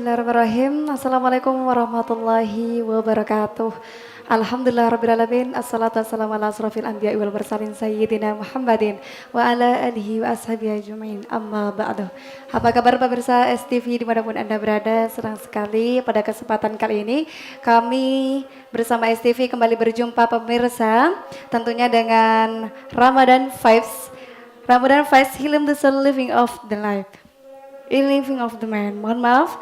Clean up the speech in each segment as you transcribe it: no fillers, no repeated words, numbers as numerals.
Bismillahirrahmanirrahim. Assalamualaikum warahmatullahi wabarakatuh. Alhamdulillahirrabbilalamin. Assalatu wassalamu ala asrafil anbiya wal mursalin sayyidina Muhammadin wa ala alihi wa ashabihi ajma'in. Amma ba'du. Apa kabar pemirsa STV dimanapun Anda berada? Senang sekali pada kesempatan kali ini kami bersama STV kembali berjumpa pemirsa, tentunya dengan Ramadan Vibes. Ramadan Vibes Healing the Soul, Living of the Life. Living of the Man. Mohon maaf.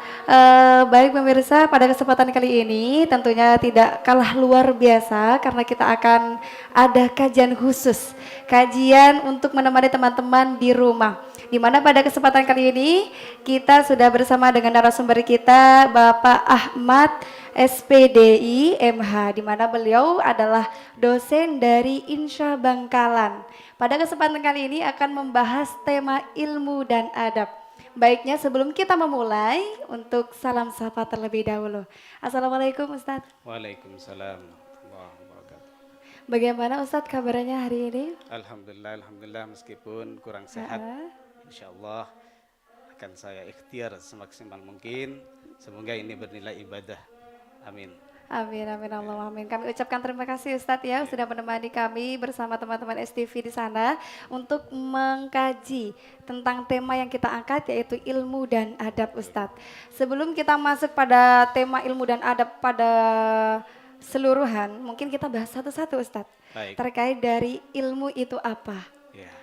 Baik pemirsa, pada kesempatan kali ini tentunya tidak kalah luar biasa karena kita akan ada kajian khusus. Kajian untuk menemani teman-teman di rumah. Di mana pada kesempatan kali ini kita sudah bersama dengan narasumber kita Bapak Ahmad SPDI MH, di mana beliau adalah dosen dari Insya Bangkalan. Pada kesempatan kali ini akan membahas tema ilmu dan adab. Baiknya sebelum kita memulai, untuk salam sapa terlebih dahulu. Assalamualaikum Ustadz. Waalaikumsalam warahmatullahi wabarakatuh. Bagaimana Ustadz kabarnya hari ini? Alhamdulillah meskipun kurang sehat, insya Allah akan saya ikhtiar semaksimal mungkin. Semoga ini bernilai ibadah. Amin. Amin, amin, Allah, amin. Kami ucapkan terima kasih Ustadz ya sudah menemani kami bersama teman-teman STV di sana untuk mengkaji tentang tema yang kita angkat yaitu ilmu dan adab Ustadz. Sebelum kita masuk pada tema ilmu dan adab pada seluruhan, mungkin kita bahas satu-satu Ustadz. Baik. Terkait dari ilmu itu apa? Ya,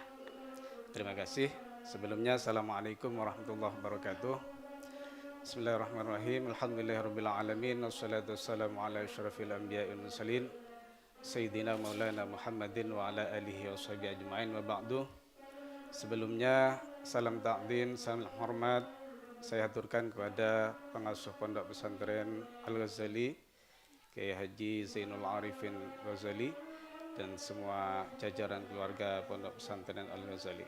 terima kasih. Sebelumnya Assalamualaikum warahmatullahi wabarakatuh. Bismillahirrahmanirrahim. Alhamdulillahirabbil alamin. Wassalatu wassalamu ala asyrafil anbiya'i wal mursalin Sayyidina Maulana Muhammadin wa ala alihi washabihi ajma'in wa ba'du. Sebelumnya salam ta'zim, salam hormat saya aturkan kepada pengasuh Pondok Pesantren Al-Ghazali Kiai Haji Zainul Arifin Ghazali dan semua jajaran keluarga Pondok Pesantren Al-Ghazali.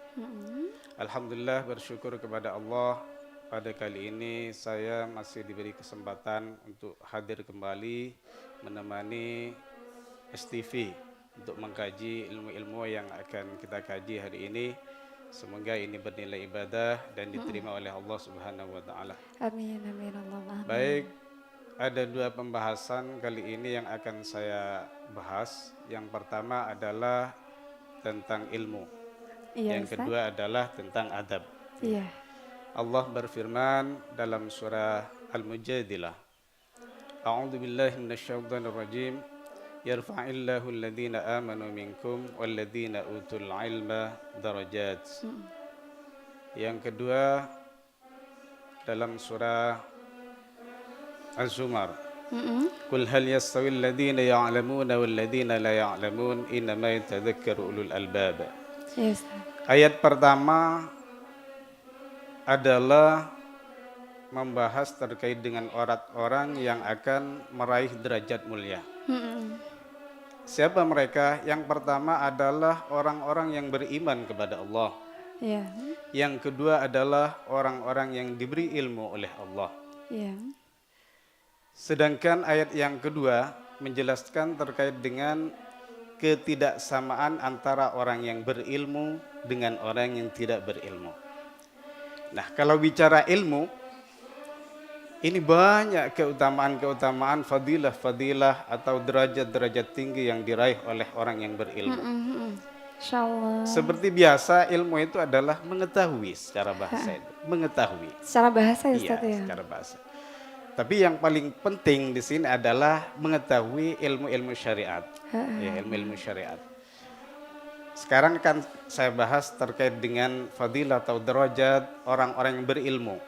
Alhamdulillah, bersyukur kepada Allah. Pada kali ini saya masih diberi kesempatan untuk hadir kembali menemani STV untuk mengkaji ilmu-ilmu yang akan kita kaji hari ini. Semoga ini bernilai ibadah dan diterima oleh Allah Subhanahu wa taala. Amin, amin, Allah, amin. Baik, ada dua pembahasan kali ini yang akan saya bahas. Yang pertama adalah tentang ilmu. Iya, Yang Ustaz. kedua adalah tentang adab. Iya. Allah berfirman dalam surah Al-Mujadilah. A'udzu billahi minasyaitonir rajim. Yarfa'illahu alladhina amanu minkum walladhina utul ilma darajat. Yang kedua dalam surah Az-Zumar. Qul hal yastawi alladhina ya'lamuna walladhina la ya'lamun innama yatadhakkaru ulul albab. Iya, Ustaz. Ayat pertama adalah membahas terkait dengan orang-orang yang akan meraih derajat mulia. Siapa mereka? Yang pertama adalah orang-orang yang beriman kepada Allah. Iya. Yang kedua adalah orang-orang yang diberi ilmu oleh Allah. Iya. Sedangkan ayat yang kedua menjelaskan terkait dengan ketidaksamaan antara orang yang berilmu dengan orang yang tidak berilmu. Nah, kalau bicara ilmu, ini banyak keutamaan-keutamaan, fadilah-fadilah atau derajat-derajat tinggi yang diraih oleh orang yang berilmu. Insyaallah. Seperti biasa, ilmu itu adalah mengetahui secara bahasa itu. Mengetahui. Secara bahasa ya Iya, Ustaz ya. secara bahasa. Tapi yang paling penting di sini adalah mengetahui ilmu-ilmu syariat. Ya, ilmu-ilmu syariat. Sekarang kan saya bahas terkait dengan fadilah atau derajat orang-orang yang berilmu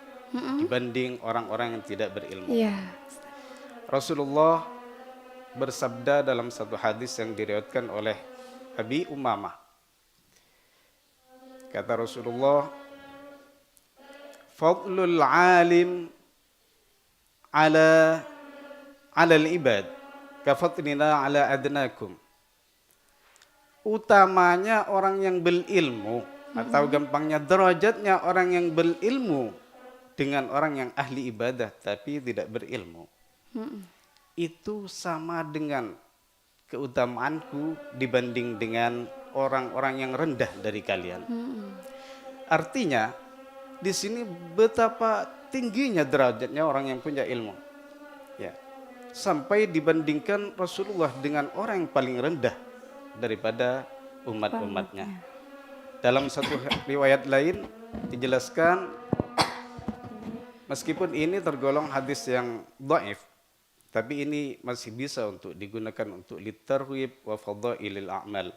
dibanding orang-orang yang tidak berilmu. Iya. Rasulullah bersabda dalam satu hadis yang diriwayatkan oleh Abi Umamah. Kata Rasulullah, "Fadlul alim ala al-ibad ka fadlina ala adnakum." Utamanya orang yang berilmu atau gampangnya derajatnya orang yang berilmu dengan orang yang ahli ibadah tapi tidak berilmu. Itu sama dengan keutamaanku dibanding dengan orang-orang yang rendah dari kalian. Artinya di sini betapa tingginya derajatnya orang yang punya ilmu. Ya. Sampai dibandingkan Rasulullah dengan orang yang paling rendah daripada umat-umatnya. Dalam satu riwayat lain dijelaskan, meskipun ini tergolong hadis yang dhaif, tapi ini masih bisa untuk digunakan untuk litarghib wa fadhailil a'mal.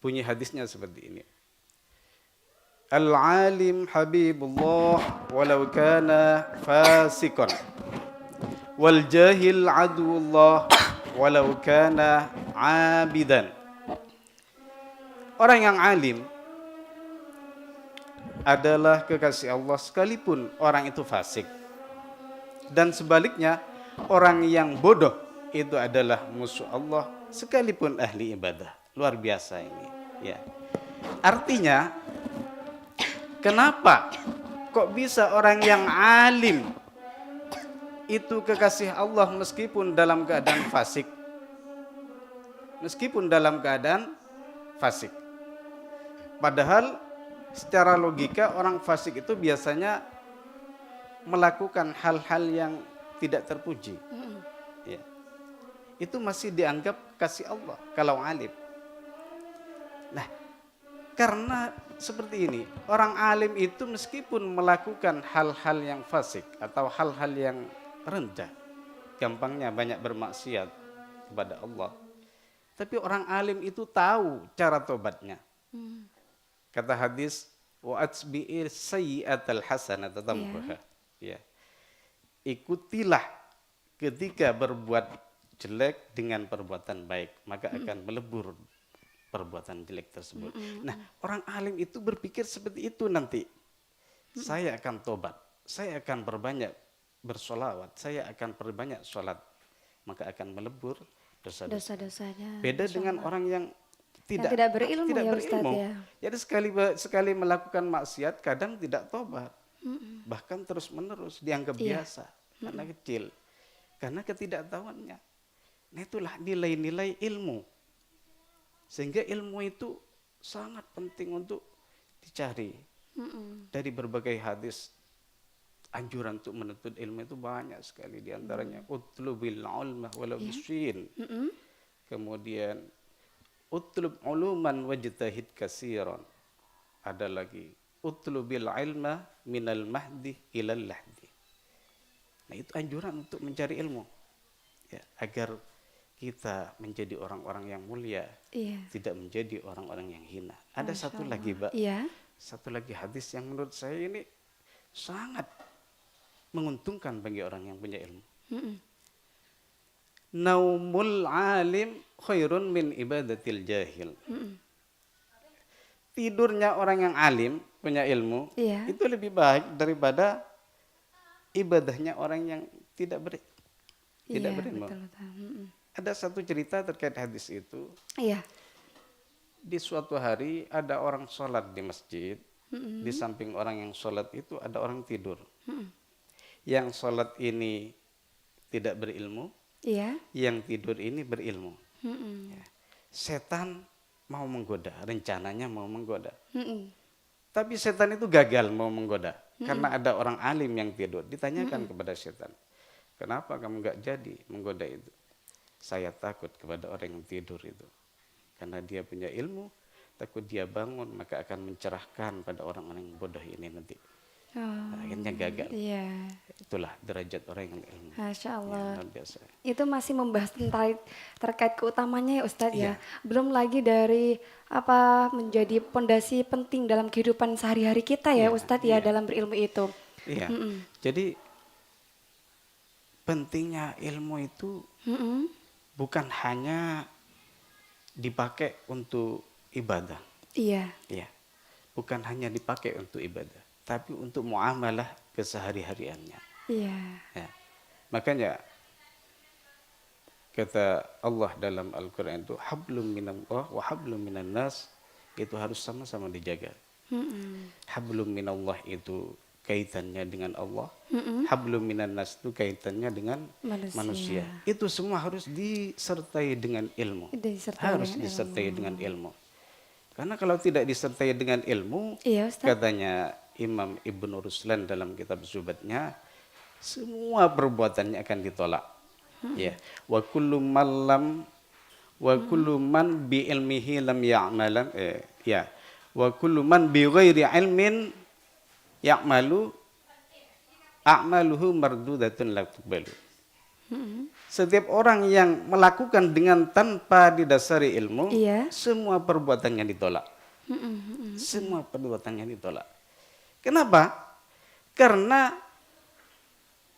Bunyi hadisnya seperti ini. Al-alim habibullah walau kana fasikan, wal jahil aduwullah walau kana abidan. Orang yang alim adalah kekasih Allah sekalipun orang itu fasik. Dan sebaliknya, orang yang bodoh itu adalah musuh Allah sekalipun ahli ibadah. Luar biasa ini, ya. Artinya, kenapa kok bisa orang yang alim itu kekasih Allah meskipun dalam keadaan fasik? Meskipun dalam keadaan fasik. Padahal secara logika orang fasik itu biasanya melakukan hal-hal yang tidak terpuji. Ya. Itu masih dianggap kasih Allah kalau alim. Nah, karena seperti ini, orang alim itu meskipun melakukan hal-hal yang fasik atau hal-hal yang rendah, gampangnya banyak bermaksiat kepada Allah, tapi orang alim itu tahu cara tobatnya. Kata hadis, wa atsbi'ir sayyi'atal hasanata tamhuha. Ya. Ikutilah ketika berbuat jelek dengan perbuatan baik, maka akan melebur perbuatan jelek tersebut. Nah, orang alim itu berpikir seperti itu nanti. Saya akan tobat, saya akan berbanyak bersolawat, saya akan perbanyak sholat, maka akan melebur dosa-dosanya. Beda dengan orang yang tidak berilmu, ya Ustaz, ya. Jadi sekali melakukan maksiat kadang tidak tobat. Bahkan terus menerus dianggap biasa karena kecil. Karena ketidaktahuannya. Nah, itulah nilai-nilai ilmu. Sehingga ilmu itu sangat penting untuk dicari. Dari berbagai hadis anjuran untuk menuntut ilmu itu banyak sekali, di antaranya utlubil ilma walau bisyin. Kemudian utlub uluman wajtahid katsiran. Ada lagi utlubil ilma minal mahdi ilal lahdi. Nah, itu anjuran untuk mencari ilmu. Ya, agar kita menjadi orang-orang yang mulia, tidak menjadi orang-orang yang hina. Ada satu lagi, Mbak. Satu lagi hadis yang menurut saya ini sangat menguntungkan bagi orang yang punya ilmu. Naumul alim khairun min ibadatil jahil. Tidurnya orang yang alim, punya ilmu, itu lebih baik daripada ibadahnya orang yang tidak berilmu. Betul. Ada satu cerita terkait hadis itu. Di suatu hari ada orang sholat di masjid. Di samping orang yang sholat itu ada orang tidur. Yang sholat ini tidak berilmu, yang tidur ini berilmu. Ya. Setan mau menggoda, rencananya mau menggoda. Tapi setan itu gagal mau menggoda. Karena ada orang alim yang tidur. Ditanyakan kepada setan, kenapa kamu gak jadi menggoda itu? Saya takut kepada orang yang tidur itu. Karena dia punya ilmu, takut dia bangun, maka akan mencerahkan pada orang-orang yang bodoh ini nanti. Akhirnya gagal. Itulah derajat orang yang ilmu. Masya Allah. Ya, biasa. Itu masih membahas terkait keutamanya ya Ustadz ya. Belum lagi dari apa menjadi pondasi penting dalam kehidupan sehari-hari kita ya Ustadz ya dalam berilmu itu. Jadi pentingnya ilmu itu bukan hanya dipakai untuk ibadah. Bukan hanya dipakai untuk ibadah, tapi untuk muamalah kesehari-hariannya. Ya. Makanya kata Allah dalam Al-Quran itu hablum minallah wa hablum minan nas, itu harus sama-sama dijaga. Hablum minallah itu kaitannya dengan Allah, hablum minan nas itu kaitannya dengan manusia. Itu semua harus disertai dengan ilmu. Disertai dengan ilmu. Karena kalau tidak disertai dengan ilmu, katanya Imam Ibnu Ruslan dalam kitab Zubatnya, semua perbuatannya akan ditolak. Ya, wa kullu man lam wa kullu man bi ilmihi lam ya'malan ya. Wa kullu man bi ghairi ilmin ya'malu a'maluhu mardudatun la tuqbalu. Setiap orang yang melakukan dengan tanpa didasari ilmu, Iya. semua perbuatannya ditolak. Semua perbuatannya ditolak. Kenapa? Karena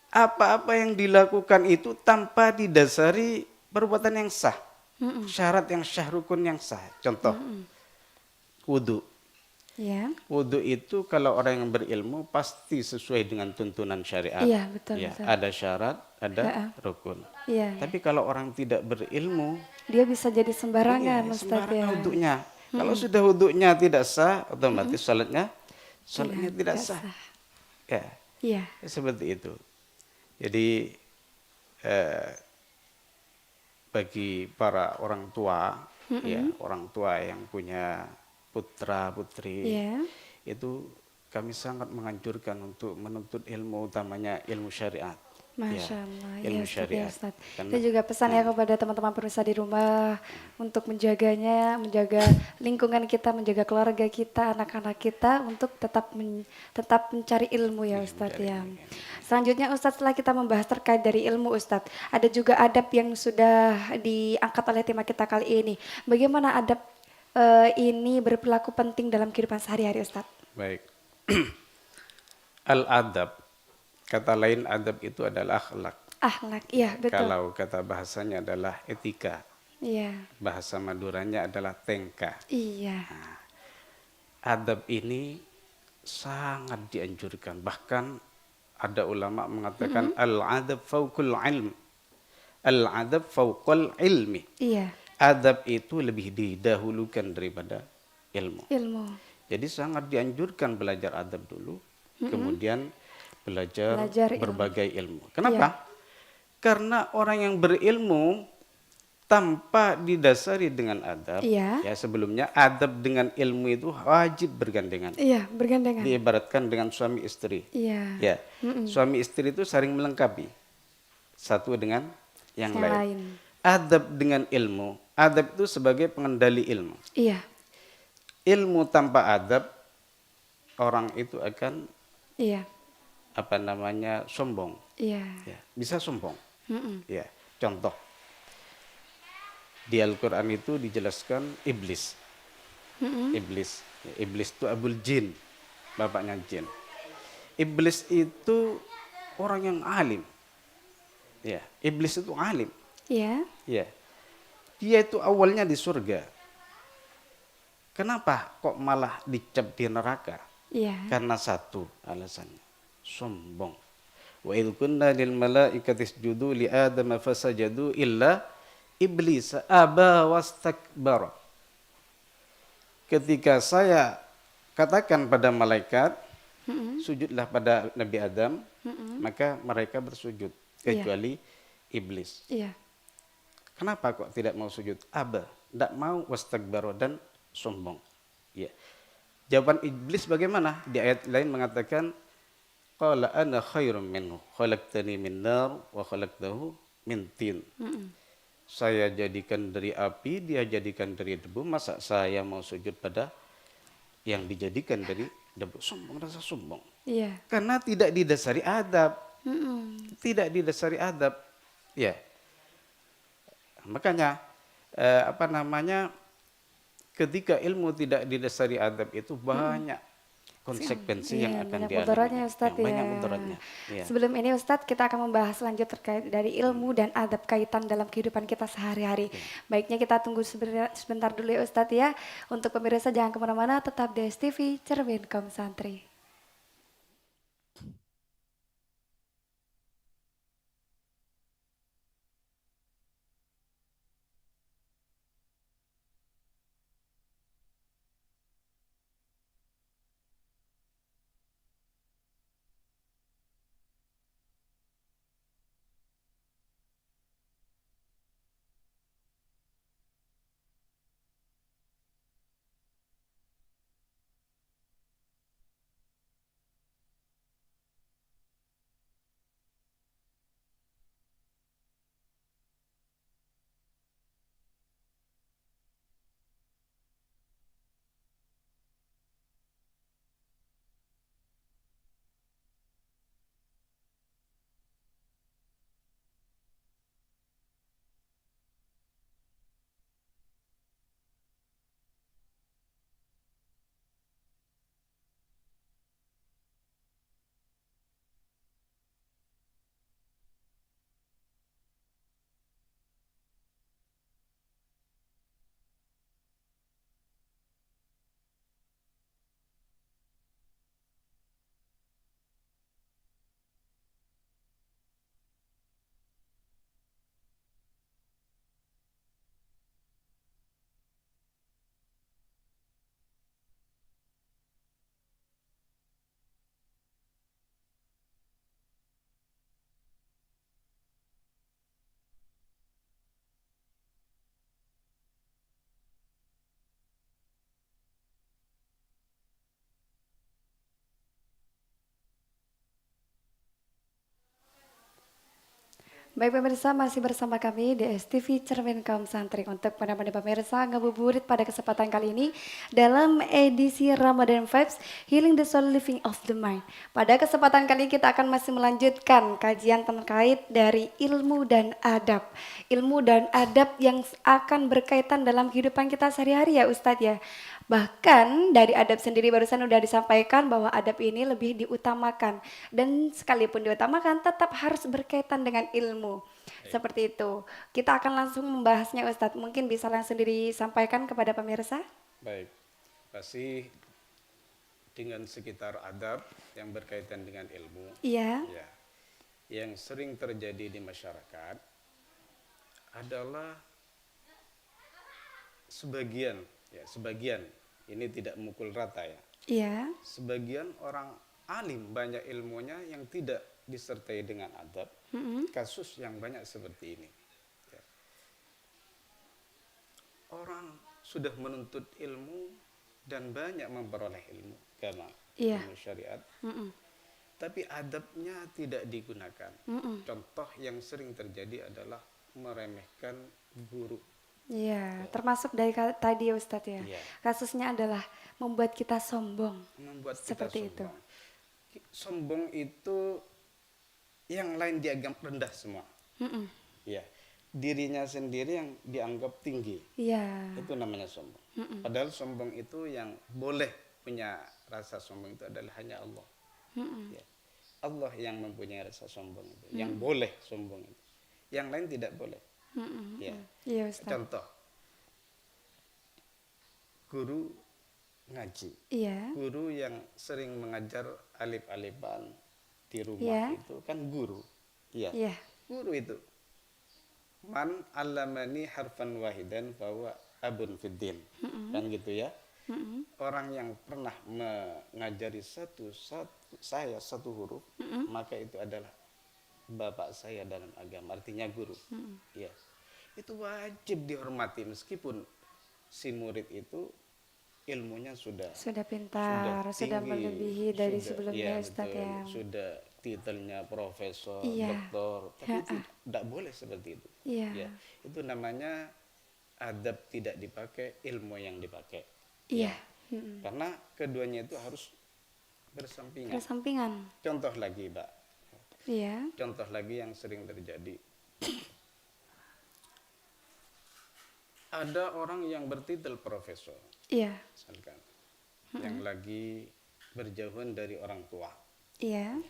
apa-apa yang dilakukan itu tanpa didasari perbuatan yang sah. Syarat yang syah, rukun yang sah. Contoh, wudu. Iya. Wudu itu kalau orang yang berilmu pasti sesuai dengan tuntunan syariat. Iya, betul, Ya, betul. ada syarat, ada rukun. Iya. Tapi kalau orang tidak berilmu, Dia bisa jadi sembarangan, Ustadz sembarangan ya. wudunya. Kalau sudah wudunya tidak sah, otomatis salatnya tidak sah. Ya, Iya. seperti itu. Jadi bagi para orang tua, ya orang tua yang punya putra putri, Iya. itu kami sangat menganjurkan untuk menuntut ilmu, utamanya ilmu syariat. Masya Allah, ilmu ya Ustadz, ya syariat. Ustadz. Karena- Itu juga pesan ya kepada teman-teman pemirsa di rumah untuk menjaganya, menjaga lingkungan kita, menjaga keluarga kita, anak-anak kita untuk tetap mencari ilmu ya Ustadz ya. Selanjutnya Ustadz, setelah kita membahas terkait dari ilmu Ustadz, ada juga adab yang sudah diangkat oleh tema kita kali ini. Bagaimana adab ini berperilaku penting dalam kehidupan sehari-hari Ustadz? Baik. Al-adab, kata lain adab itu adalah akhlak. Akhlak, iya betul. Kalau kata bahasanya adalah etika, Iya, bahasa Maduranya adalah tengka. iya, Adab ini sangat dianjurkan. Bahkan ada ulama mengatakan al-adab fauqul ilm. Al-adab fauqul ilmi. iya. Adab itu lebih didahulukan daripada ilmu. Ilmu. Jadi sangat dianjurkan belajar adab dulu, kemudian belajar Belajar ilmu. berbagai ilmu. Kenapa? Karena orang yang berilmu tanpa didasari dengan adab, Iya. ya sebelumnya adab dengan ilmu itu wajib bergandengan. Iya, bergandengan. Diibaratkan dengan suami istri. Iya. Ya, suami istri itu saling melengkapi satu dengan yang lain. Adab dengan ilmu, adab itu sebagai pengendali ilmu. Iya. Ilmu tanpa adab, orang itu akan Iya. sombong. Iya. Ya, bisa sombong. Ya, contoh di Al-Quran itu dijelaskan iblis. Iblis itu abul jin, bapaknya jin. Iblis itu orang yang alim. Ya, iblis itu alim. Iya. Ya, dia itu awalnya di surga. Kenapa kok malah dicap di neraka? Iya. Karena satu alasannya, sombong. Wa idh kunna lil malaikati isjudu li adama fasajadu illa iblis aba wastakbara. Ketika saya katakan pada malaikat, sujudlah pada Nabi Adam, maka mereka bersujud kecuali iblis. Iya. Kenapa kok tidak mau sujud? Aba, tidak mau, wastakbara, dan sombong. Ya. Jawaban iblis bagaimana? Di ayat lain mengatakan, qala ana khairum minhu, khalaqtani min nar wa khalaqtahu min tin. Saya jadikan dari api, dia jadikan dari debu, masa saya mau sujud pada yang dijadikan dari debu? Sombong, rasa sombong. Iya. Karena tidak didasari adab. Tidak didasari adab. Ya. Makanya ketika ilmu tidak didasari adab itu banyak konsekuensi yang akan banyak dialami. mudaratnya Ustadz ya. Banyak mudaratnya. Ya. Sebelum ini Ustadz, kita akan membahas lanjut terkait dari ilmu dan adab kaitan dalam kehidupan kita sehari-hari. Baiknya kita tunggu sebentar dulu ya Ustadz ya. Untuk pemirsa jangan kemana-mana, tetap di STV Cermin Kaum Santri. Baik pemirsa, masih bersama kami di STV Cermin Kaum Santri untuk menemani pemirsa ngabuburit pada kesempatan kali ini dalam edisi Ramadan Vibes Healing the Soul Living of the Mind. Pada kesempatan kali ini kita akan masih melanjutkan kajian terkait dari ilmu dan adab. Ilmu dan adab yang akan berkaitan dalam kehidupan kita sehari-hari ya Ustadz ya. Bahkan dari adab sendiri barusan sudah disampaikan bahwa adab ini lebih diutamakan dan sekalipun diutamakan tetap harus berkaitan dengan ilmu. Seperti itu. Kita akan langsung membahasnya Ustadz. Mungkin bisa langsung disampaikan kepada pemirsa. Baik, pasti dengan sekitar adab yang berkaitan dengan ilmu, Iya. ya, yang sering terjadi di masyarakat adalah sebagian, ini tidak memukul rata ya. Iya. Sebagian orang alim banyak ilmunya yang tidak disertai dengan adab, kasus yang banyak seperti ini. Ya. Orang sudah menuntut ilmu dan banyak memperoleh ilmu agama, Iya. ilmu syariat, tapi adabnya tidak digunakan. Contoh yang sering terjadi adalah meremehkan guru. Iya, termasuk dari tadi ya Ustadz ya. Iya. Kasusnya adalah membuat kita sombong. Membuat kita Seperti itu. sombong. Sombong itu yang lain dianggap rendah semua. Ya, dirinya sendiri yang dianggap tinggi. Iya. Itu namanya sombong. Padahal sombong itu yang boleh punya rasa sombong itu adalah hanya Allah. Ya. Allah yang mempunyai rasa sombong itu, yang boleh sombong itu. Yang lain tidak boleh. Ya. Iya Ustadz. Contoh, guru ngaji. Iya. Guru yang sering mengajar alif-alifan di rumah Iya. itu kan guru. Iya. Iya. Guru itu. Man 'allamani harfan wahidan fahuwa abun fiddin. Kan gitu ya. Orang yang pernah mengajari saya satu huruf, maka itu adalah bapak saya dalam agama, artinya guru. Ya. Itu wajib dihormati meskipun si murid itu ilmunya sudah Pintar, sudah tinggi, melebihi dari sudah- sebelumnya iya, Ustadz betul, ya. sudah titelnya profesor, Iya. doktor, tapi itu tidak boleh seperti itu. Iya. Ya, itu namanya adab tidak dipakai, ilmu yang dipakai. Iya. Karena keduanya itu harus bersampingan. Bersampingan. Contoh lagi, Mbak. Iya. Contoh lagi yang sering terjadi. Ada orang yang bertitel profesor, Iya. misalkan, yang lagi berjauhan dari orang tua. Iya.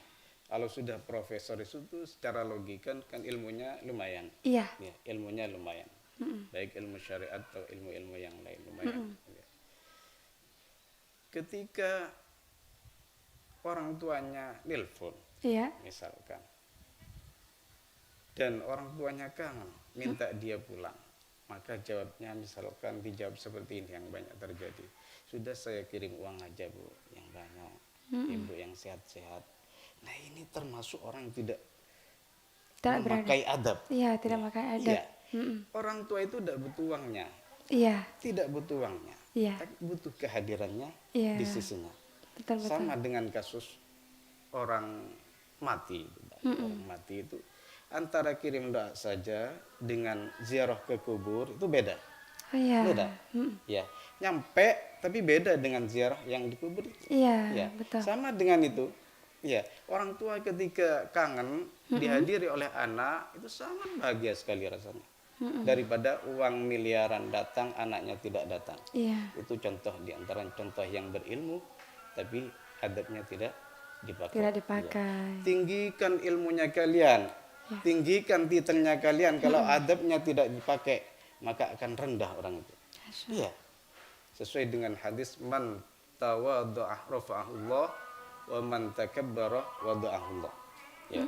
Kalau sudah profesor itu tuh secara logika kan ilmunya lumayan. Iya. Ya, ilmunya lumayan. Baik ilmu syariat atau ilmu-ilmu yang lain lumayan. Ya. Ketika orang tuanya nelpon, Iya. misalkan, dan orang tuanya kangen, minta dia pulang, maka jawabnya misalkan dijawab seperti ini yang banyak terjadi. Sudah saya kirim uang aja Bu, yang banyak, ibu yang sehat-sehat. Nah ini termasuk orang yang tidak memakai adab. Iya, tidak memakai adab. Iya. Orang tua itu tidak butuh uangnya, Iya. tidak butuh uangnya, Iya. tapi butuh kehadirannya Iya. di sisinya. Betul. Sama dengan kasus orang mati. Orang mati itu antara kirim doa saja dengan ziarah ke kubur itu beda. Oh iya. Beda. Ya, nyampe tapi beda dengan ziarah yang di kubur itu. Iya, Ya, betul. sama dengan itu. Ya, orang tua ketika kangen dihadiri oleh anak itu sangat bahagia sekali rasanya. Daripada uang miliaran datang anaknya tidak datang. Iya. Itu contoh di antara contoh yang berilmu tapi adabnya tidak dipakai. Tidak dipakai. Tinggikan ilmunya kalian, tinggikan titelnya kalian. Kalau adabnya tidak dipakai, maka akan rendah orang itu. Iya. Sesuai dengan hadis man tawadhu'a rafa'ahullah wa man takabbara wada'ahullah. Ya.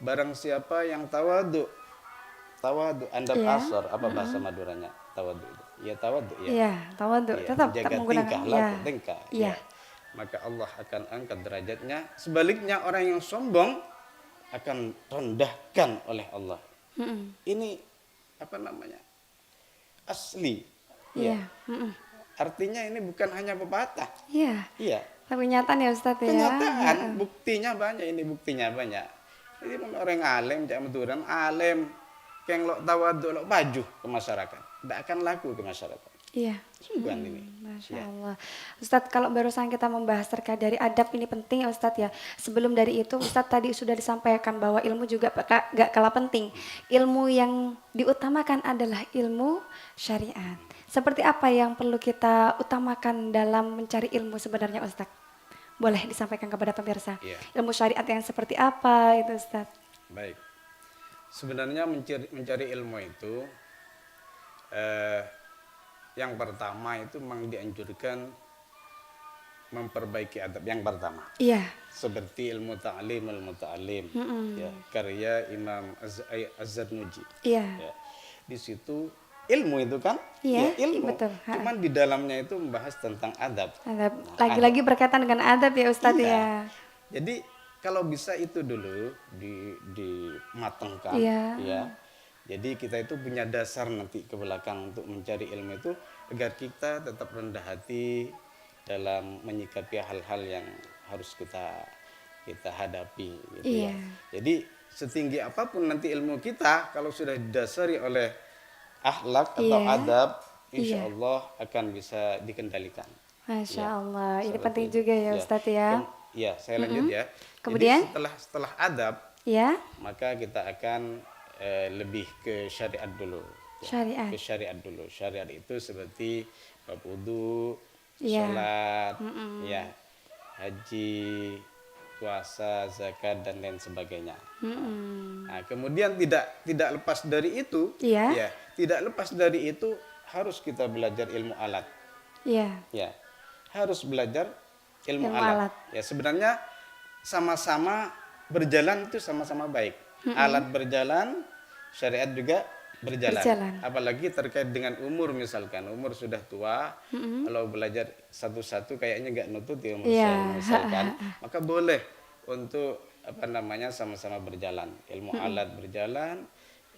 Barang siapa yang tawadu andap asar, apa bahasa Maduranya? Tawadu itu. Ya tawadu ya. Iya, tawadhu. Iya, Tetap menjaga menggunakan tingkah iya. laku tingkah. Iya. Ya. Maka Allah akan angkat derajatnya. Sebaliknya orang yang sombong akan rendahkan oleh Allah. Ini apa namanya? Asli. Iya. Artinya ini bukan hanya pepatah. Iya. Iya. Tapi kenyataan ya Ustadz ya. Kenyataan, buktinya banyak ini buktinya banyak. Jadi mun orang alim, cak meturan alim, keng lo tawadhu lo baju ke masyarakat, tidak akan laku ke masyarakat. Iya. Sungguhan ini. Masya Ya. Allah. Ustadz, kalau barusan kita membahas terkait dari adab ini penting ya Ustadz ya. Sebelum dari itu Ustadz tadi sudah disampaikan bahwa ilmu juga gak kalah penting. Ilmu yang diutamakan adalah ilmu syariat. Seperti apa yang perlu kita utamakan dalam mencari ilmu sebenarnya Ustadz? Boleh disampaikan kepada pemirsa. Iya. Ilmu syariat yang seperti apa itu Ustadz? Baik. Sebenarnya mencari ilmu itu yang pertama itu memang dianjurkan memperbaiki adab yang pertama. Iya. Seperti ilmu ta'lim al-muta'alim. Ya, karya Imam Az-Zarnuji. Iya. Ya. Di situ ilmu itu kan? Iya, Ya, ilmu. betul. Cuman di dalamnya itu membahas tentang adab. Adab. Nah, Lagi-lagi berkaitan dengan adab ya Ustadz Iya. ya. Jadi kalau bisa itu dulu dimatangkan, Iya. ya. Jadi kita itu punya dasar nanti ke belakang untuk mencari ilmu itu agar kita tetap rendah hati dalam menyikapi hal-hal yang harus kita hadapi, gitu Iya. ya. Jadi setinggi apapun nanti ilmu kita, kalau sudah didasari oleh akhlak atau Iya. adab, Iya. insya Allah akan bisa dikendalikan. Masya Ya, Allah, ini seperti penting itu. juga ya Ya. Ustadz ya. Ya, saya lanjut ya. Kemudian? Jadi setelah adab, Ya, maka kita akan lebih ke syariat dulu. Ya, syariat. ke syariat dulu. Syariat itu seperti bab wudu, Iya. sholat, ya, haji, puasa, zakat dan lain sebagainya. Nah, kemudian tidak lepas dari itu, Iya. ya, tidak lepas dari itu harus kita belajar ilmu alat. Iya, Ya, harus belajar ilmu Ilmu alat. alat. Ya, sebenarnya sama-sama berjalan itu sama-sama baik. Alat berjalan, syariat juga berjalan. Apalagi terkait dengan umur misalkan, umur sudah tua, kalau belajar satu-satu kayaknya nggak nutut ya umur Iya. saya misalkan, maka boleh untuk sama-sama berjalan. Ilmu alat berjalan,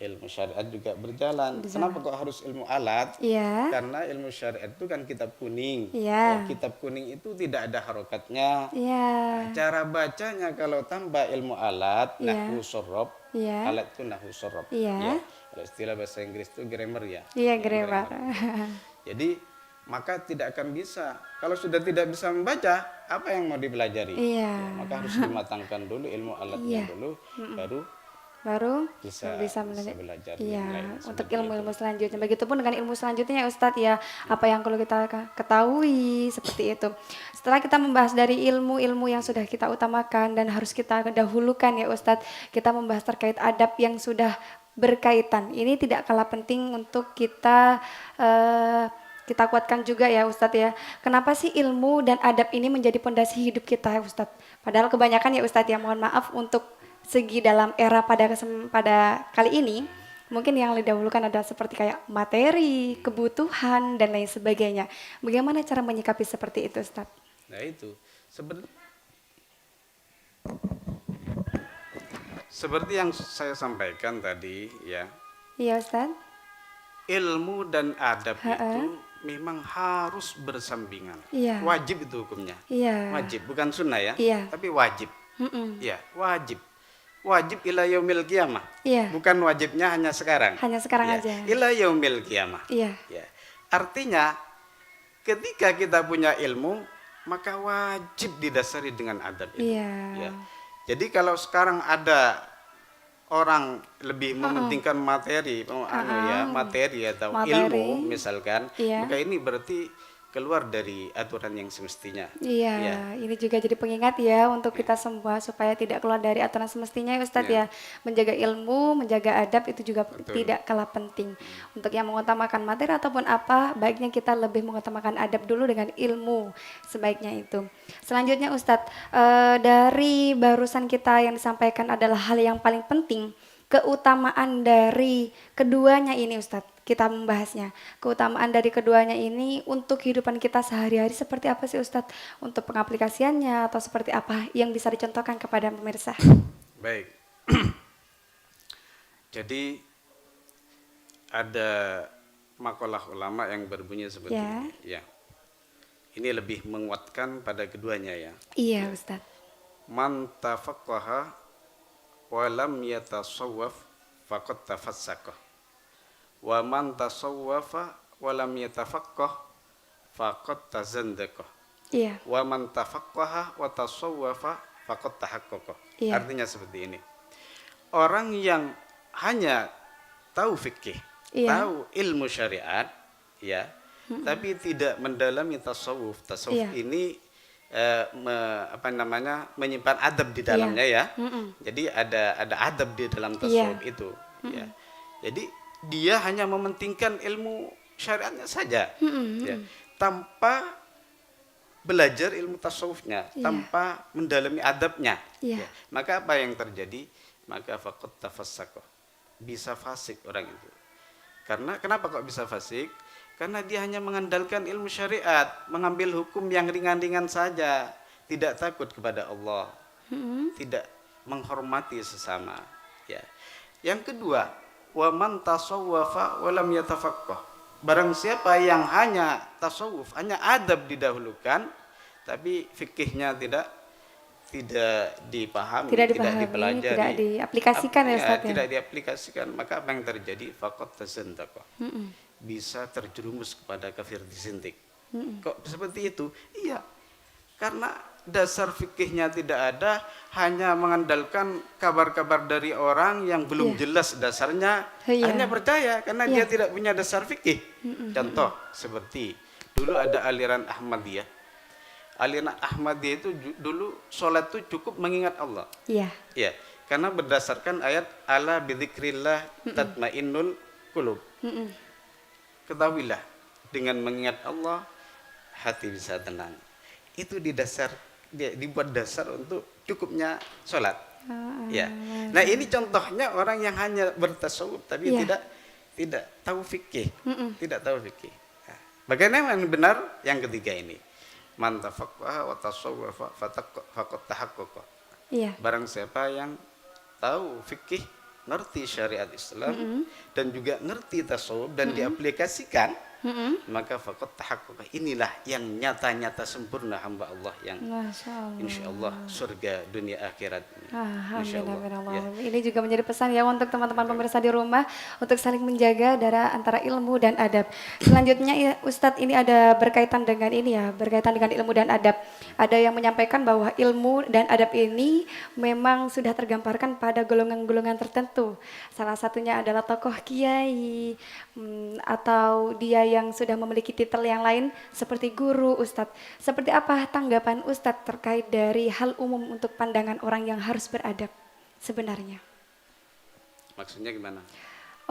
ilmu syariat juga berjalan. Kenapa kok harus ilmu alat? iya, Karena ilmu syariat itu kan kitab kuning. Iya. Ya, kitab kuning itu tidak ada harokatnya. iya, Cara bacanya kalau tambah ilmu alat, Iya. nahwu sorob, Iya. alat itu nahwu sorob. Iya. Ya. Kalau istilah bahasa Inggris itu grammar ya. iya Ya, grammar. Jadi maka tidak akan bisa. Kalau sudah tidak bisa membaca, apa yang mau dipelajari? Iya. Ya, maka harus dimatangkan dulu ilmu alatnya dulu, baru Baru bisa belajar Iya, yang lain. untuk Seperti ilmu-ilmu itu. selanjutnya. Begitupun dengan ilmu selanjutnya ya Ustadz ya. Apa yang perlu kita ketahui seperti itu. Setelah kita membahas dari ilmu-ilmu yang sudah kita utamakan dan harus kita dahulukan ya Ustadz, kita membahas terkait adab yang sudah berkaitan. Ini tidak kalah penting untuk kita kuatkan juga ya Ustadz ya. Kenapa sih ilmu dan adab ini menjadi pondasi hidup kita ya Ustadz? Padahal kebanyakan ya Ustadz ya, mohon maaf untuk segi dalam era pada kali ini, mungkin yang didahulukan ada seperti kayak materi, kebutuhan dan lain sebagainya. Bagaimana cara menyikapi seperti itu Ustadz? Nah itu seperti yang saya sampaikan tadi ya, Iya Ustadz? ilmu dan adab itu memang harus bersampingan. Iya. Wajib itu hukumnya. Iya. Wajib, bukan sunnah ya, Iya. tapi wajib. Ya, wajib. Wajib ila yaumil qiyamah. Iya. Bukan wajibnya hanya sekarang. Hanya sekarang Ya, aja. ila yaumil qiyamah. Iya. Ya. Artinya ketika kita punya ilmu, maka wajib didasari dengan adab itu. Iya. Ya. Jadi kalau sekarang ada orang lebih mementingkan materi, materi atau Materi. ilmu misalkan, Iya. maka ini berarti keluar dari aturan yang semestinya. Iya, Ya. ini juga jadi pengingat ya untuk kita semua supaya tidak keluar dari aturan semestinya ya Ustadz ya. Menjaga ilmu, menjaga adab itu juga tidak kalah penting. Untuk yang mengutamakan materi ataupun apa, baiknya kita lebih mengutamakan adab dulu dengan ilmu sebaiknya itu. Selanjutnya Ustadz, dari barusan kita yang disampaikan adalah hal yang paling penting, keutamaan dari keduanya ini Ustadz. Kita membahasnya, keutamaan dari keduanya ini untuk kehidupan kita sehari-hari seperti apa sih Ustadz? Untuk pengaplikasiannya atau seperti apa yang bisa dicontohkan kepada pemirsa? Baik. Jadi ada makalah ulama yang berbunyi seperti ini. Ya. Ini lebih menguatkan pada keduanya ya. Iya Ustadz. Man tafaqqaha wa lam yatasawwaf faqad tafassaqah. Wa man tasawwafa wa lam yatafaqqah faqad tazandaqah. Iya. Wa man tafaqqaha wa tasawwafa faqad tahaqqaqah. Iya. Artinya seperti ini. Orang yang hanya tahu fikih, Iya. tahu ilmu syariat, ya, tapi tidak mendalami tasawuf. Tasawuf Iya. ini menyimpan adab di dalamnya, ya. Jadi ada adab di dalam tasawuf itu, ya. Jadi dia hanya mementingkan ilmu syariatnya saja, ya, tanpa belajar ilmu tasawufnya, tanpa mendalami adabnya. Ya. Maka apa yang terjadi? Maka faqad tafassaqah, bisa fasik orang itu. Karena kenapa kok bisa fasik? Karena dia hanya mengandalkan ilmu syariat, mengambil hukum yang ringan-ringan saja, tidak takut kepada Allah, tidak menghormati sesama. Ya. Yang kedua, wa man tasawwafa wa lam yatafaqqah. Barang siapa yang hanya tasawuf, hanya adab didahulukan, tapi fikihnya tidak dipahami, tidak dipelajari, tidak diaplikasikan, ya Ustaz, tidak diaplikasikan, maka apa yang terjadi? Faqad tazandaqah. Bisa terjerumus kepada kafir disintik. Kok seperti itu? Iya, karena dasar fikihnya tidak ada, hanya mengandalkan kabar-kabar dari orang yang belum jelas dasarnya, hanya percaya karena dia tidak punya dasar fikih. Contoh seperti dulu ada aliran Ahmadiyah. Aliran Ahmadiyah itu dulu sholat itu cukup mengingat Allah. Iya. Ya, karena berdasarkan ayat ala bidzikrillah tatmainnul qulub. Ketahuilah, dengan mengingat Allah hati bisa tenang. Itu dibuat dasar untuk cukupnya sholat. Ya. Nah, ini contohnya orang yang hanya bertasawuf tapi tidak tahu fikih, tidak tahu fikih. Nah, bagaimana yang benar? Yang ketiga ini, man tafaqqaha wa tasawwafa faqad tahaqqaqa. Barang siapa yang tahu fikih, ngerti syariat Islam, dan juga ngerti tasawuf dan diaplikasikan, maka faqad tahaqqaqa. Inilah yang nyata-nyata sempurna hamba Allah yang insyaallah surga dunia akhirat. Alhamdulillah. Ya. Ini juga menjadi pesan ya untuk teman-teman pemirsa di rumah untuk saling menjaga antara ilmu dan adab. Selanjutnya ya Ustadz, ini ada berkaitan dengan ini ya, berkaitan dengan ilmu dan adab. Ada yang menyampaikan bahwa ilmu dan adab ini memang sudah tergambarkan pada golongan-golongan tertentu. Salah satunya adalah tokoh kiai, atau dia yang sudah memiliki titel yang lain seperti guru, ustadz. Seperti apa tanggapan ustadz terkait dari hal umum untuk pandangan orang yang harus beradab sebenarnya? Maksudnya gimana?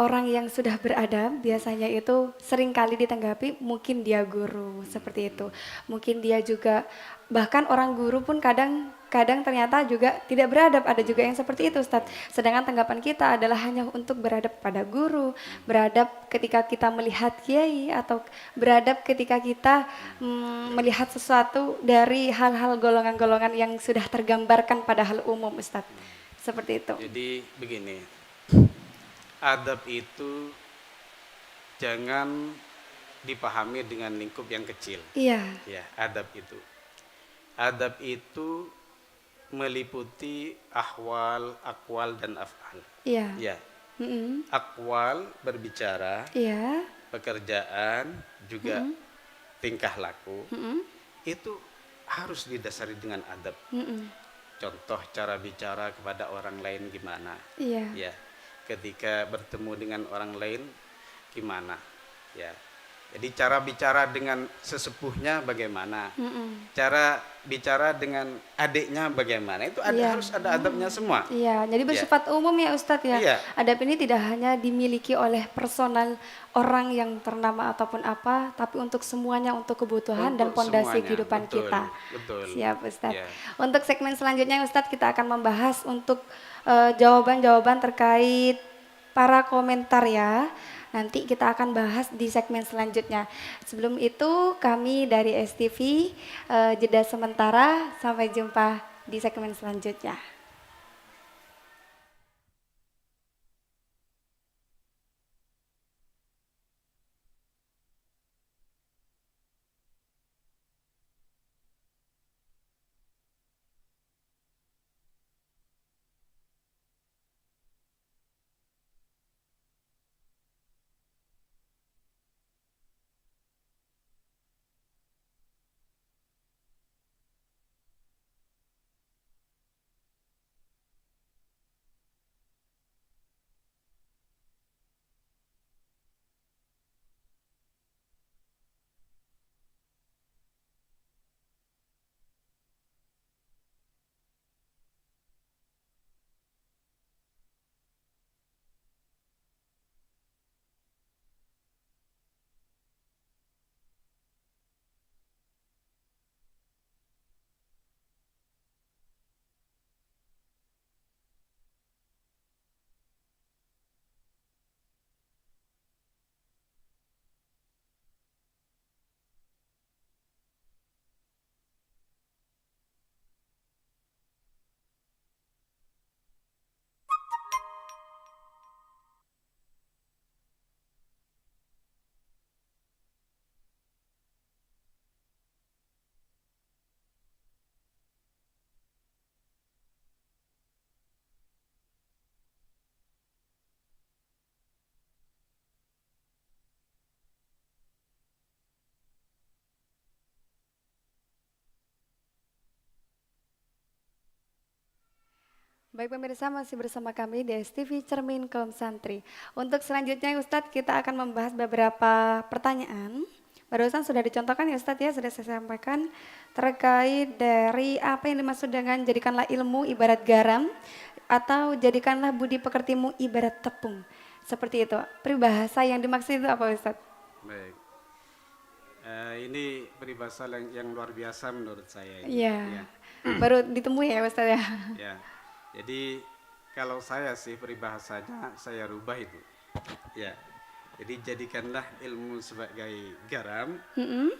Orang yang sudah beradab biasanya itu seringkali ditanggapi mungkin dia guru, seperti itu. Mungkin dia juga, bahkan orang guru pun kadang ternyata juga tidak beradab, ada juga yang seperti itu Ustadz. Sedangkan tanggapan kita adalah hanya untuk beradab pada guru, beradab ketika kita melihat kiai, atau beradab ketika kita melihat sesuatu dari hal-hal golongan-golongan yang sudah tergambarkan pada hal umum Ustadz. Seperti itu. Jadi begini, adab itu jangan dipahami dengan lingkup yang kecil. Iya. Ya, adab itu meliputi ahwal, akwal, dan af'al. Iya. Ya. Akwal berbicara, pekerjaan, juga tingkah laku, itu harus didasari dengan adab. Contoh cara bicara kepada orang lain gimana? Ya. Ketika bertemu dengan orang lain gimana? Ya. Jadi cara bicara dengan sesepuhnya bagaimana? Cara bicara dengan adiknya bagaimana? Itu harus ada adabnya semua. Iya, jadi bersifat umum ya Ustadz ya. Iya. Adab ini tidak hanya dimiliki oleh personal orang yang ternama ataupun apa, tapi untuk semuanya, untuk kebutuhan dan pondasi kehidupan kita. Betul. Siap Ustadz. Untuk segmen selanjutnya Ustadz, kita akan membahas untuk jawaban-jawaban terkait para komentar ya. Nanti kita akan bahas di segmen selanjutnya. Sebelum itu kami dari STV jeda sementara, sampai jumpa di segmen selanjutnya. Baik pemirsa, masih bersama kami di STV Cermin Kaum Santri. Untuk selanjutnya Ustadz, kita akan membahas beberapa pertanyaan. Barusan sudah dicontohkan ya Ustadz ya, sudah saya sampaikan terkait dari apa yang dimaksud dengan jadikanlah ilmu ibarat garam atau jadikanlah budi pekertimu ibarat tepung. Seperti itu. Peribahasa yang dimaksud itu apa Ustadz? Baik. Ini peribahasa yang luar biasa menurut saya ini. Iya, Ya. baru ditemui ya Ustadz ya. Ya. Jadi kalau saya sih peribahasanya saya rubah itu. Ya. Jadi jadikanlah ilmu sebagai garam, Mm-mm.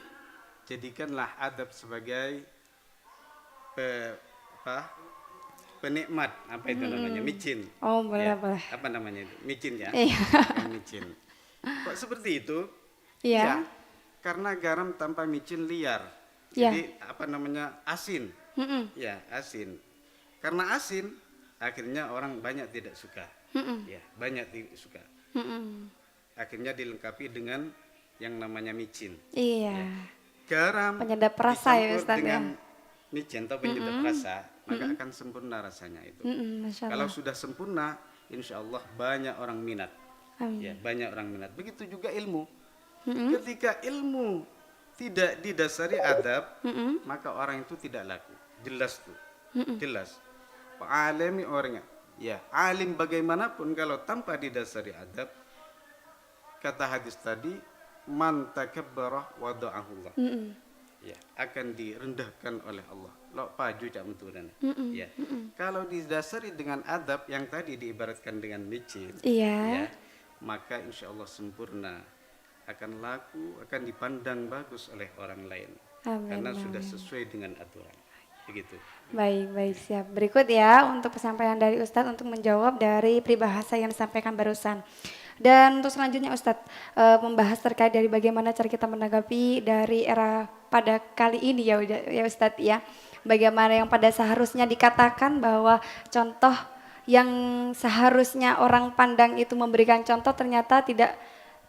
jadikanlah adab sebagai apa? Penikmat, apa itu namanya? Micin. Oh boleh Ya. boleh. Apa namanya itu? Micin ya. Iya. Micin. Kok seperti itu? Iya. Karena garam tanpa micin liar. Iya. Jadi apa namanya? Asin. Mm-mm. Ya, asin. Karena asin, akhirnya orang banyak tidak suka. Mm-mm. Ya, banyak tidak suka. Mm-mm. Akhirnya dilengkapi dengan yang namanya micin. Iya. Garam Penyedap rasa ya dicampur Ustadz ya. dengan micin atau penyedap rasa, maka akan sempurna rasanya itu. Masya Kalau Allah. sudah sempurna, insya Allah banyak orang minat. Amin. Ya, banyak orang minat. Begitu juga ilmu. Ketika ilmu tidak didasari adab, maka orang itu tidak laku. Jelas tuh. Jelas. Alimi orangnya. Ya, alim bagaimanapun kalau tanpa didasari adab, kata hadis tadi, man takabbara wada'ahullah. Ya, akan direndahkan oleh Allah. Lo paju cak menturan. Ya. Kalau didasari dengan adab yang tadi diibaratkan dengan micin, Iya. ya, maka insya Allah sempurna, akan laku, akan dipandang bagus oleh orang lain. Amin, Karena amin. sudah sesuai dengan aturan. Begitu. Baik, baik, siap. Berikut ya untuk penyampaian dari Ustadz untuk menjawab dari peribahasa yang disampaikan barusan. Dan untuk selanjutnya Ustadz membahas terkait dari bagaimana cara kita menanggapi dari era pada kali ini ya Ustadz ya. Bagaimana yang pada seharusnya dikatakan bahwa contoh yang seharusnya orang pandang itu memberikan contoh ternyata tidak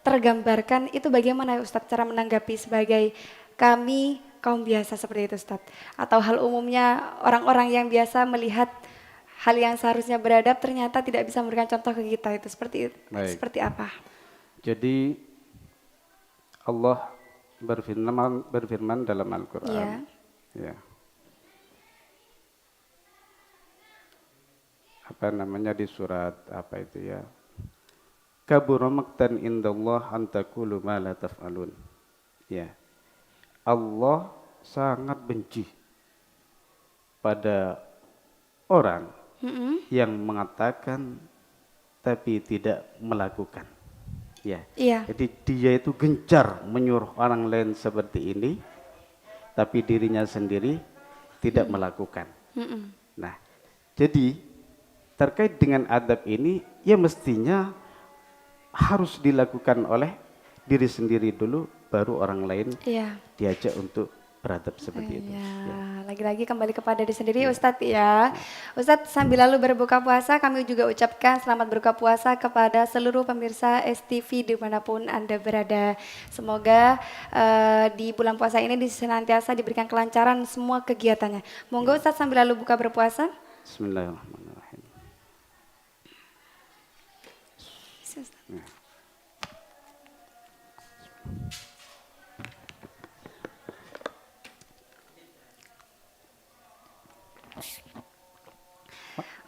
tergambarkan, itu bagaimana ya Ustadz cara menanggapi sebagai kami kaum biasa seperti itu Ustadz? Atau hal umumnya orang-orang yang biasa melihat hal yang seharusnya beradab ternyata tidak bisa memberikan contoh ke kita, itu Baik. seperti apa? Jadi Allah berfirman dalam Al-Quran. Iya. Ya. Apa namanya di surat apa itu ya? Kabura maqtan indallah an taqulu ma la taf'alun. Ya. Allah sangat benci pada orang yang mengatakan tapi tidak melakukan. Ya. Iya. Jadi dia itu gencar menyuruh orang lain seperti ini, tapi dirinya sendiri tidak melakukan. Nah, jadi terkait dengan adab ini, ya mestinya harus dilakukan oleh diri sendiri dulu, baru orang lain Iya. diajak untuk beradab seperti itu. Ya, Ya. lagi-lagi kembali kepada diri sendiri Ustadz ya. Ustadz sambil lalu berbuka puasa, kami juga ucapkan selamat berbuka puasa kepada seluruh pemirsa STV dimanapun Anda berada. Semoga di bulan puasa ini senantiasa diberikan kelancaran semua kegiatannya. Monggo Ustadz sambil lalu buka berpuasa. Bismillahirrahmanirrahim.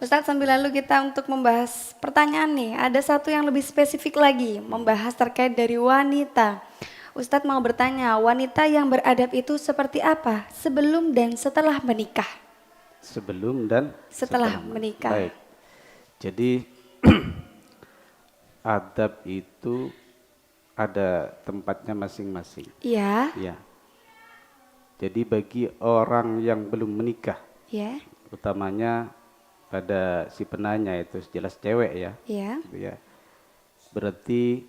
Ustadz sambil lalu kita untuk membahas pertanyaan nih, ada satu yang lebih spesifik lagi, membahas terkait dari wanita. Ustadz mau bertanya, wanita yang beradab itu seperti apa sebelum dan setelah menikah? Sebelum dan Setelah menikah. Baik. Jadi adab itu ada tempatnya masing-masing. Iya, Ya. Jadi bagi orang yang belum menikah, iya, utamanya pada si penanya itu jelas cewek ya, iya. gitu ya. Berarti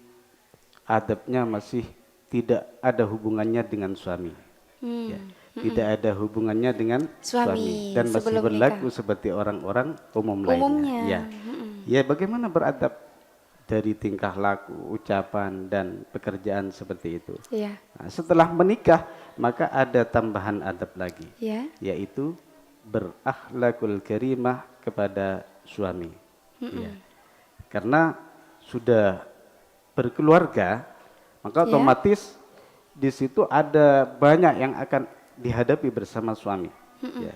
adabnya masih tidak ada hubungannya dengan suami. Ya. Tidak ada hubungannya dengan Suami, dan masih sebelum berlaku menikah. seperti orang-orang umum Umumnya, lainnya. Ya. Ya, bagaimana beradab dari tingkah laku, ucapan dan pekerjaan seperti itu. Iya, Nah, setelah menikah maka ada tambahan adab lagi, iya. yaitu berakhlakul karimah kepada suami. Ya. Karena sudah berkeluarga, maka otomatis di situ ada banyak yang akan dihadapi bersama suami. Ya.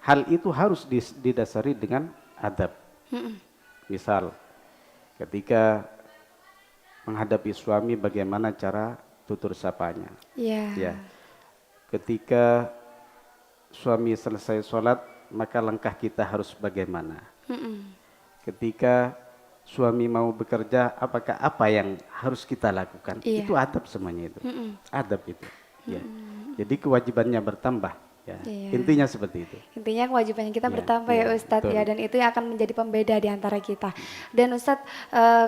Hal itu harus didasari dengan adab. Misal, ketika menghadapi suami, bagaimana cara tutur sapanya. Ya. Ketika suami selesai sholat, maka langkah kita harus bagaimana. Ketika suami mau bekerja, apakah apa yang harus kita lakukan? Itu adab semuanya itu. Adab itu. Ya. Jadi kewajibannya bertambah. Ya. Intinya seperti itu. Intinya kewajibannya kita bertambah ya Ustadz ya, dan itu yang akan menjadi pembeda di antara kita. Dan Ustadz,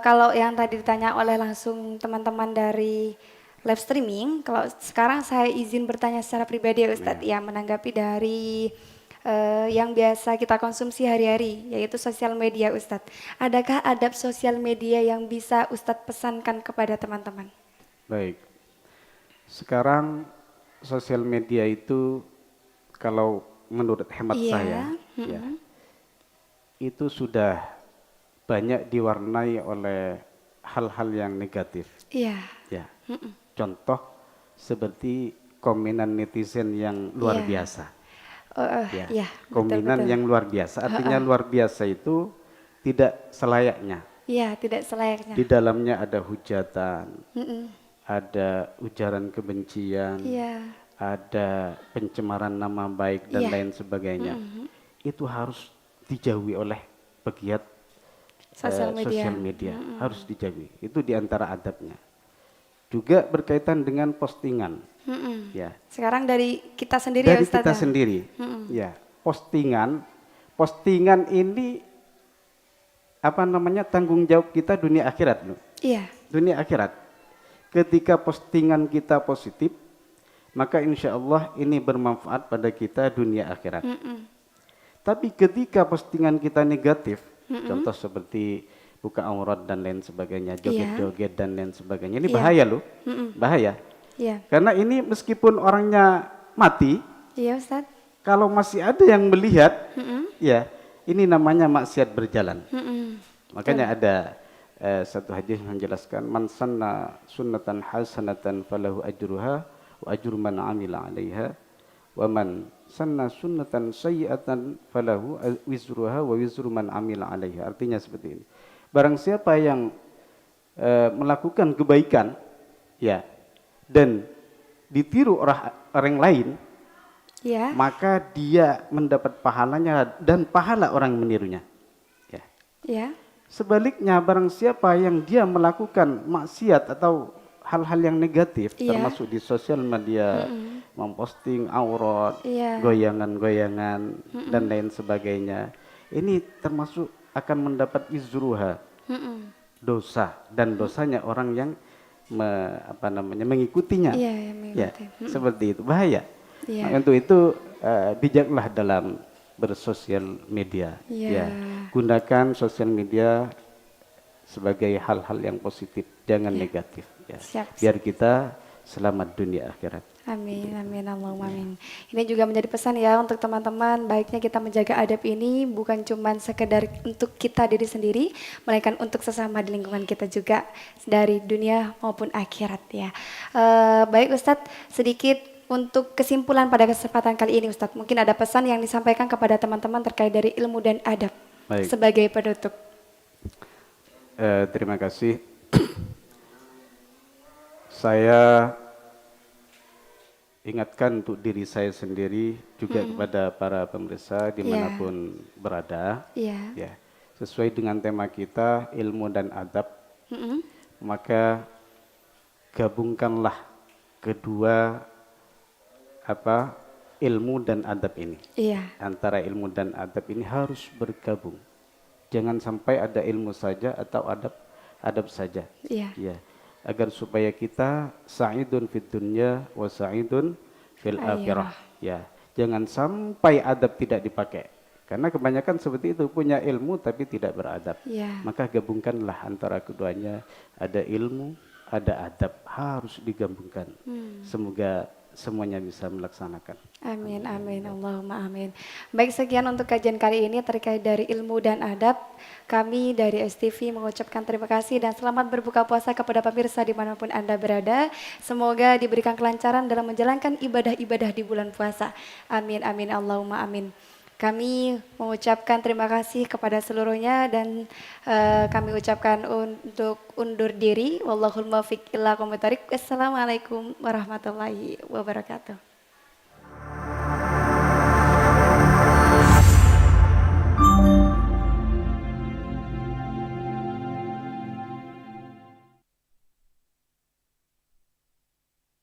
kalau yang tadi ditanya oleh langsung teman-teman dari live streaming, kalau sekarang saya izin bertanya secara pribadi ya Ustadz, ya menanggapi dari yang biasa kita konsumsi hari-hari, yaitu sosial media Ustadz. Adakah adab sosial media yang bisa Ustadz pesankan kepada teman-teman? Baik, sekarang sosial media itu kalau menurut hemat saya, ya, itu sudah banyak diwarnai oleh hal-hal yang negatif. Ya, contoh seperti komenan netizen yang luar biasa. Komenan yang luar biasa, artinya luar biasa itu tidak selayaknya. Iya, tidak selayaknya. Di dalamnya ada hujatan, ada ujaran kebencian, ada pencemaran nama baik dan lain sebagainya. Itu harus dijauhi oleh pegiat sosial media. Harus dijauhi. Itu diantara adabnya. Juga berkaitan dengan postingan. Ya. Sekarang dari kita sendiri dari ya Ustaz. Dari kita sendiri. Ya, postingan ini apa namanya, tanggung jawab kita dunia akhirat loh. Iya. Dunia akhirat. Ketika postingan kita positif, maka insya Allah ini bermanfaat pada kita dunia akhirat. Tapi ketika postingan kita negatif, contoh seperti buka aurat dan lain sebagainya, joget-joget dan lain sebagainya, ini bahaya loh, bahaya. Karena ini meskipun orangnya mati, Ustaz, kalau masih ada yang melihat, ya ini namanya maksiat berjalan. Makanya ada satu hadis menjelaskan, man sanna sunnatan hasanatan falahu ajruha wa ajru man amila 'alaiha wa man sanna sunnatan sayyi'atan falahu wizruha wa wizru man amila 'alaiha. Artinya seperti ini. Barang siapa yang melakukan kebaikan, ya, dan ditiru orang lain, maka dia mendapat pahalanya dan pahala orang menirunya. Sebaliknya, barang siapa yang dia melakukan maksiat atau hal-hal yang negatif, termasuk di sosial media, memposting aurat, goyangan-goyangan dan lain sebagainya, ini termasuk akan mendapat izruha, dosa, dan dosanya orang yang mengikutinya. Seperti itu, bahaya. Nah, untuk itu bijaklah dalam bersosial media. Gunakan sosial media sebagai hal-hal yang positif, jangan negatif. Biar kita selamat dunia akhirat. Amin, amin, Allahumma amin. Ini juga menjadi pesan ya untuk teman-teman, baiknya kita menjaga adab ini bukan cuma sekedar untuk kita diri sendiri, melainkan untuk sesama di lingkungan kita juga, dari dunia maupun akhirat ya. Baik Ustadz, sedikit untuk kesimpulan pada kesempatan kali ini Ustadz, mungkin ada pesan yang disampaikan kepada teman-teman terkait dari ilmu dan adab. Baik. Sebagai penutup. Terima kasih. Saya ingatkan untuk diri saya sendiri, juga kepada para pemirsa dimanapun berada, ya, sesuai dengan tema kita ilmu dan adab, maka gabungkanlah kedua ilmu dan adab ini. Antara ilmu dan adab ini harus bergabung, jangan sampai ada ilmu saja atau adab saja. Agar supaya kita sa'idun fid dunya wa sa'idun fil akhirah. Ya, jangan sampai adab tidak dipakai. Karena kebanyakan seperti itu, punya ilmu tapi tidak beradab. Maka gabungkanlah antara keduanya, ada ilmu, ada adab, harus digabungkan. Semoga semuanya bisa melaksanakan. Amin, amin, Allahumma amin. Baik, sekian untuk kajian kali ini terkait dari ilmu dan adab. Kami dari STV mengucapkan terima kasih dan selamat berbuka puasa kepada pemirsa dimanapun Anda berada. Semoga diberikan kelancaran dalam menjalankan ibadah-ibadah di bulan puasa. Amin, amin, Allahumma amin. Kami mengucapkan terima kasih kepada seluruhnya dan kami ucapkan untuk undur diri. Wallahul muwaffiq ila aqwamit thoriq. Wassalamualaikum warahmatullahi wabarakatuh.